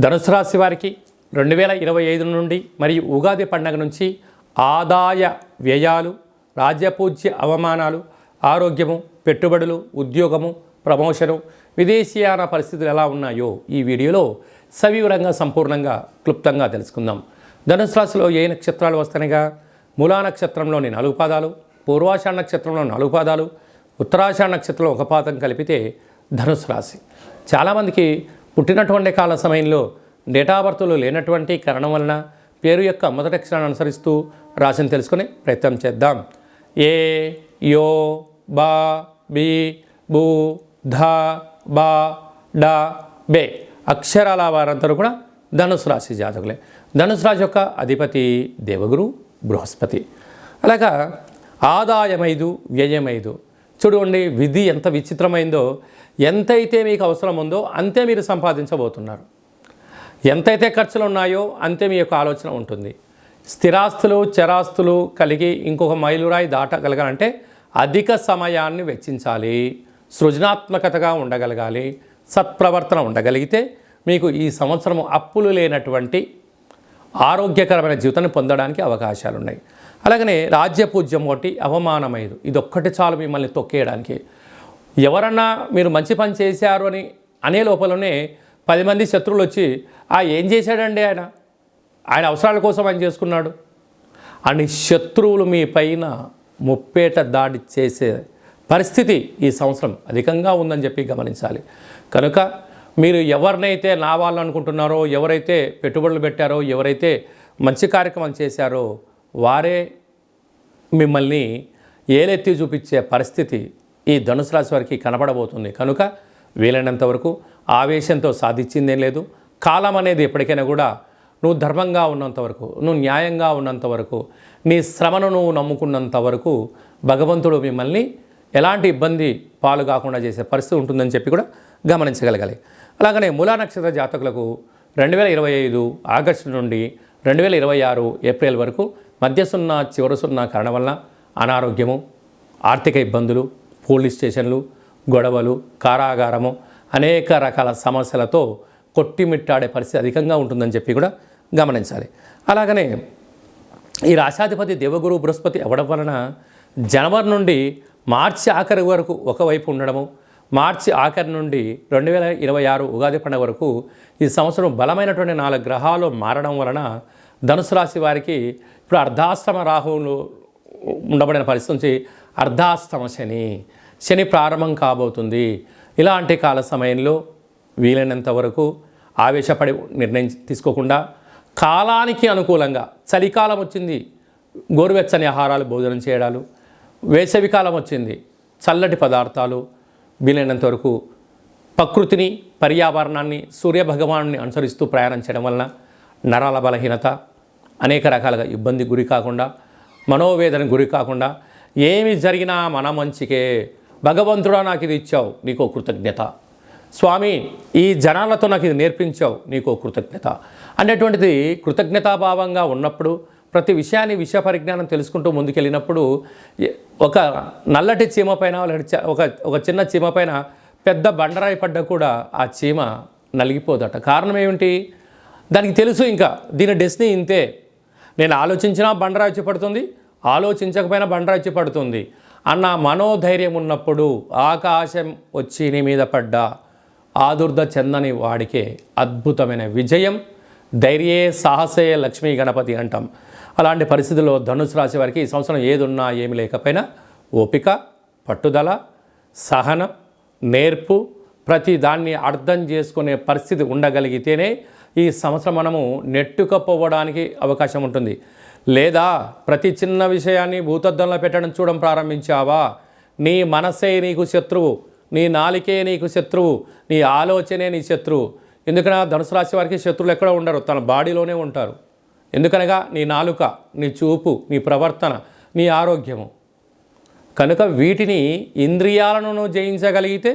ధనుసు రాశి వారికి 2025 నుండి మరియు ఉగాది పండగ నుంచి ఆదాయ వ్యయాలు, రాజ్యపూజ్య అవమానాలు, ఆరోగ్యము, పెట్టుబడులు, ఉద్యోగము, ప్రమోషను, విదేశీయాన పరిస్థితులు ఎలా ఉన్నాయో ఈ వీడియోలో సవివరంగా సంపూర్ణంగా క్లుప్తంగా తెలుసుకుందాం. ధనుసు రాశిలో ఏ నక్షత్రాలు వస్తాయిగా? మూలా నక్షత్రంలోని 4 పాదాలు, పూర్వాషాఢ నక్షత్రంలో 4 పాదాలు, ఉత్తరాషాఢ నక్షత్రంలో 1 పాదం కలిపితే ధనుసు రాశి. చాలామందికి పుట్టినటువంటి కాల సమయంలో డేటా బర్త్లు లేనటువంటి కారణం వలన పేరు యొక్క మొదటి అక్షరాన్ని అనుసరిస్తూ రాశిని తెలుసుకునే ప్రయత్నం చేద్దాం. ఏ, యో, బా, బి, బు, ధ, బా, డ, బే అక్షరాల వారందరూ కూడా ధనుసు రాశి జాతకులే. ధనుసు రాశి యొక్క అధిపతి దేవగురు బృహస్పతి. అలాగా ఆదాయం 5, వ్యయం 5. చూడండి, విధి ఎంత విచిత్రమైందో. ఎంతైతే మీకు అవసరం ఉందో అంతే మీరు సంపాదించబోతున్నారు. ఎంతైతే ఖర్చులు ఉన్నాయో అంతే మీ యొక్క ఆలోచన ఉంటుంది. స్థిరాస్తులు, చరాస్తులు కలిగి ఇంకొక మైలురాయి దాటగలగాలంటే అధిక సమయాన్ని వెచ్చించాలి, సృజనాత్మకతగా ఉండగలగాలి, సత్ప్రవర్తన ఉండగలిగితే మీకు ఈ సంవత్సరం అప్పులు లేనటువంటి ఆరోగ్యకరమైన జీవితాన్ని పొందడానికి అవకాశాలు ఉన్నాయి. అలాగనే రాజ్యపూజ్యం ఒకటి, అవమానం 5. ఇదొక్కటి చాలు మిమ్మల్ని తొక్కేయడానికి. ఎవరన్నా మీరు మంచి పని చేశారు అని అనే లోపలనే 10 మంది శత్రువులు వచ్చి ఏం చేశాడండి ఆయన అవసరాల కోసం ఆయన చేసుకున్నాడు అని శత్రువులు మీ పైన ముప్పేట దాడి చేసే పరిస్థితి ఈ సంవత్సరం అధికంగా ఉందని చెప్పి గమనించాలి. కనుక మీరు ఎవరినైతే నా వాళ్ళు అనుకుంటున్నారో, ఎవరైతే పెట్టుబడులు పెట్టారో, ఎవరైతే మంచి కార్యక్రమం చేశారో వారే మిమ్మల్ని ఏలెత్తి చూపించే పరిస్థితి ఈ ధనుసు రాశి వారికి కనపడబోతుంది. కనుక వీలైనంత వరకు ఆవేశంతో సాధించిందేం లేదు. కాలం అనేది ఎప్పటికైనా కూడా నువ్వు ధర్మంగా ఉన్నంత వరకు, నువ్వు న్యాయంగా ఉన్నంత వరకు, నీ శ్రమను నువ్వు నమ్ముకున్నంత వరకు భగవంతుడు మిమ్మల్ని ఎలాంటి ఇబ్బంది పాలు కాకుండా చేసే పరిస్థితి ఉంటుందని చెప్పి కూడా గమనించగలగాలి. అలాగనే మూలా నక్షత్ర జాతకులకు 2025 ఆగస్టు నుండి 2026 ఏప్రిల్ వరకు మధ్య 0, చివరి 0 కారణం వలన అనారోగ్యము, ఆర్థిక ఇబ్బందులు, పోలీస్ స్టేషన్లు, గొడవలు, కారాగారము, అనేక రకాల సమస్యలతో కొట్టిమిట్టాడే పరిస్థితి అధికంగా ఉంటుందని చెప్పి కూడా గమనించాలి. అలాగనే ఈ రాశాధిపతి దేవగురు బృహస్పతి అవ్వడం వలన జనవరి నుండి మార్చి ఆఖరి వరకు ఒకవైపు ఉండడము, మార్చి ఆఖరి నుండి 2026 ఉగాది పండుగ వరకు ఈ సంవత్సరం బలమైనటువంటి 4 గ్రహాలు మారడం వలన ధనుసు రాశి వారికి ఇప్పుడు అర్ధాష్టమ రాహువులు ఉండబడిన పరిస్థితి నుంచి అర్ధాష్టమ శని ప్రారంభం కాబోతుంది. ఇలాంటి కాల సమయంలో వీలైనంత వరకు ఆవేశపడి నిర్ణయం తీసుకోకుండా కాలానికి అనుకూలంగా, చలికాలం వచ్చింది గోరువెచ్చని ఆహారాలు భోజనం చేయడాలు, వేసవికాలం వచ్చింది చల్లటి పదార్థాలు, వీలైనంత వరకు ప్రకృతిని, పర్యావరణాన్ని, సూర్యభగవాను అనుసరిస్తూ ప్రయాణం చేయడం వలన నరాల బలహీనత, అనేక రకాలుగా ఇబ్బంది గురి కాకుండా, మనోవేదన గురి కాకుండా, ఏమి జరిగినా మన మంచికే, భగవంతుడా నాకు ఇది ఇచ్చావు నీకో కృతజ్ఞత, స్వామి ఈ జనాలతో నాకు ఇది నేర్పించావు నీకో కృతజ్ఞత అనేటువంటిది కృతజ్ఞతాభావంగా ఉన్నప్పుడు, ప్రతి విషయాన్ని విషయ పరిజ్ఞానం తెలుసుకుంటూ ముందుకెళ్ళినప్పుడు ఒక నల్లటి చీమ పైన, ఒక చిన్న చీమ పైన పెద్ద బండరాయి పడ్డా కూడా ఆ చీమ నలిగిపోదట. కారణం ఏమిటి? దానికి తెలుసు ఇంకా దీని డెస్టినీ ఇంతే. నేను ఆలోచించినా బండరాయి వచ్చి పడుతుంది, ఆలోచించకపోయినా బండరాయి వచ్చి పడుతుంది అన్న మనోధైర్యం ఉన్నప్పుడు ఆకాశం వచ్చి నీ మీద పడ్డా ఆదుర్ద చెందని వాడికే అద్భుతమైన విజయం, ధైర్యే సాహసే లక్ష్మీ గణపతి అంటాం. అలాంటి పరిస్థితుల్లో ధనుసు రాశి వారికి ఈ సంవత్సరం ఏది ఉన్నా ఏమి లేకపోయినా ఓపిక, పట్టుదల, సహనం, నేర్పు, ప్రతి దాన్ని అర్థం చేసుకునే పరిస్థితి ఉండగలిగితేనే ఈ సంవత్సరం మనము నెట్టుకపోవడానికి అవకాశం ఉంటుంది. లేదా ప్రతి చిన్న విషయాన్ని భూతద్దంలో పెట్టడం చూడడం ప్రారంభించావా, నీ మనసే నీకు శత్రువు, నీ నాలికే నీకు శత్రువు, నీ ఆలోచనే నీ శత్రువు. ఎందుకనగా ధనుసు రాశి వారికి శత్రువులు ఎక్కడ ఉండరు, తన బాడీలోనే ఉంటారు. ఎందుకనగా నీ నాలుక, నీ చూపు, నీ ప్రవర్తన, నీ ఆరోగ్యము. కనుక వీటిని ఇంద్రియాలను నువ్వు జయించగలిగితే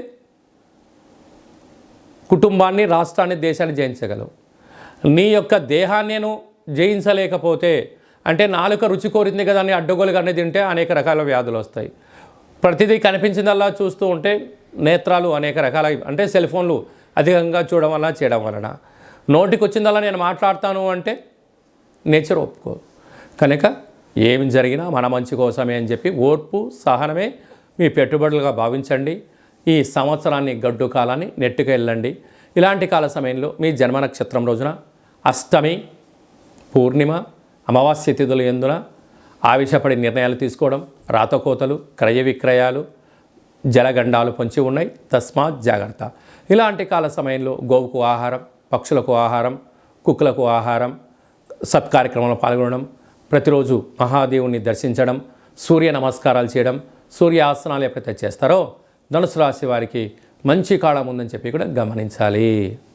కుటుంబాన్ని, రాష్ట్రాన్ని, దేశాన్ని జయించగలవు. నీ యొక్క దేహాన్ని నువ్వు జయించలేకపోతే, అంటే నాలుక రుచి కోరింది కదా అని అడ్డగోలుగా అనేది తింటే అనేక రకాల వ్యాధులు వస్తాయి. ప్రతిదీ కనిపించిందల్లా చూస్తూ ఉంటే నేత్రాలు అనేక రకాల, అంటే సెల్ ఫోన్లు అధికంగా చూడడం వలన చేయడం వలన నోటికి వచ్చిందల్లా నేను మాట్లాడతాను అంటే నేచర్ ఒప్పుకోదు. కనుక ఏమి జరిగినా మన మంచి కోసమే అని చెప్పి ఓర్పు సహనమే మీ పెట్టుబడులుగా భావించండి. ఈ సంవత్సరాన్ని గడ్డు కాలాన్ని నెట్టుకు వెళ్ళండి. ఇలాంటి కాల సమయంలో మీ జన్మ నక్షత్రం రోజున అష్టమి, పూర్ణిమ, అమావాస్య తిథులు ఎందున ఆవేశపడి నిర్ణయాలు తీసుకోవడం, రాతకోతలు, క్రయ విక్రయాలు, జలగండాలు పొంచి ఉన్నాయి. తస్మాత్ జాగ్రత్త. ఇలాంటి కాల సమయంలో గోవుకు ఆహారం, పక్షులకు ఆహారం, కుక్కలకు ఆహారం, సత్కార్యక్రమంలో పాల్గొనడం, ప్రతిరోజు మహాదేవుని దర్శించడం, సూర్య నమస్కారాలు చేయడం, సూర్య ఆసనాలు ఎప్పుడైతే చేస్తారో ధనుసు రాశి వారికి మంచి కాలం ఉందని చెప్పి కూడా గమనించాలి.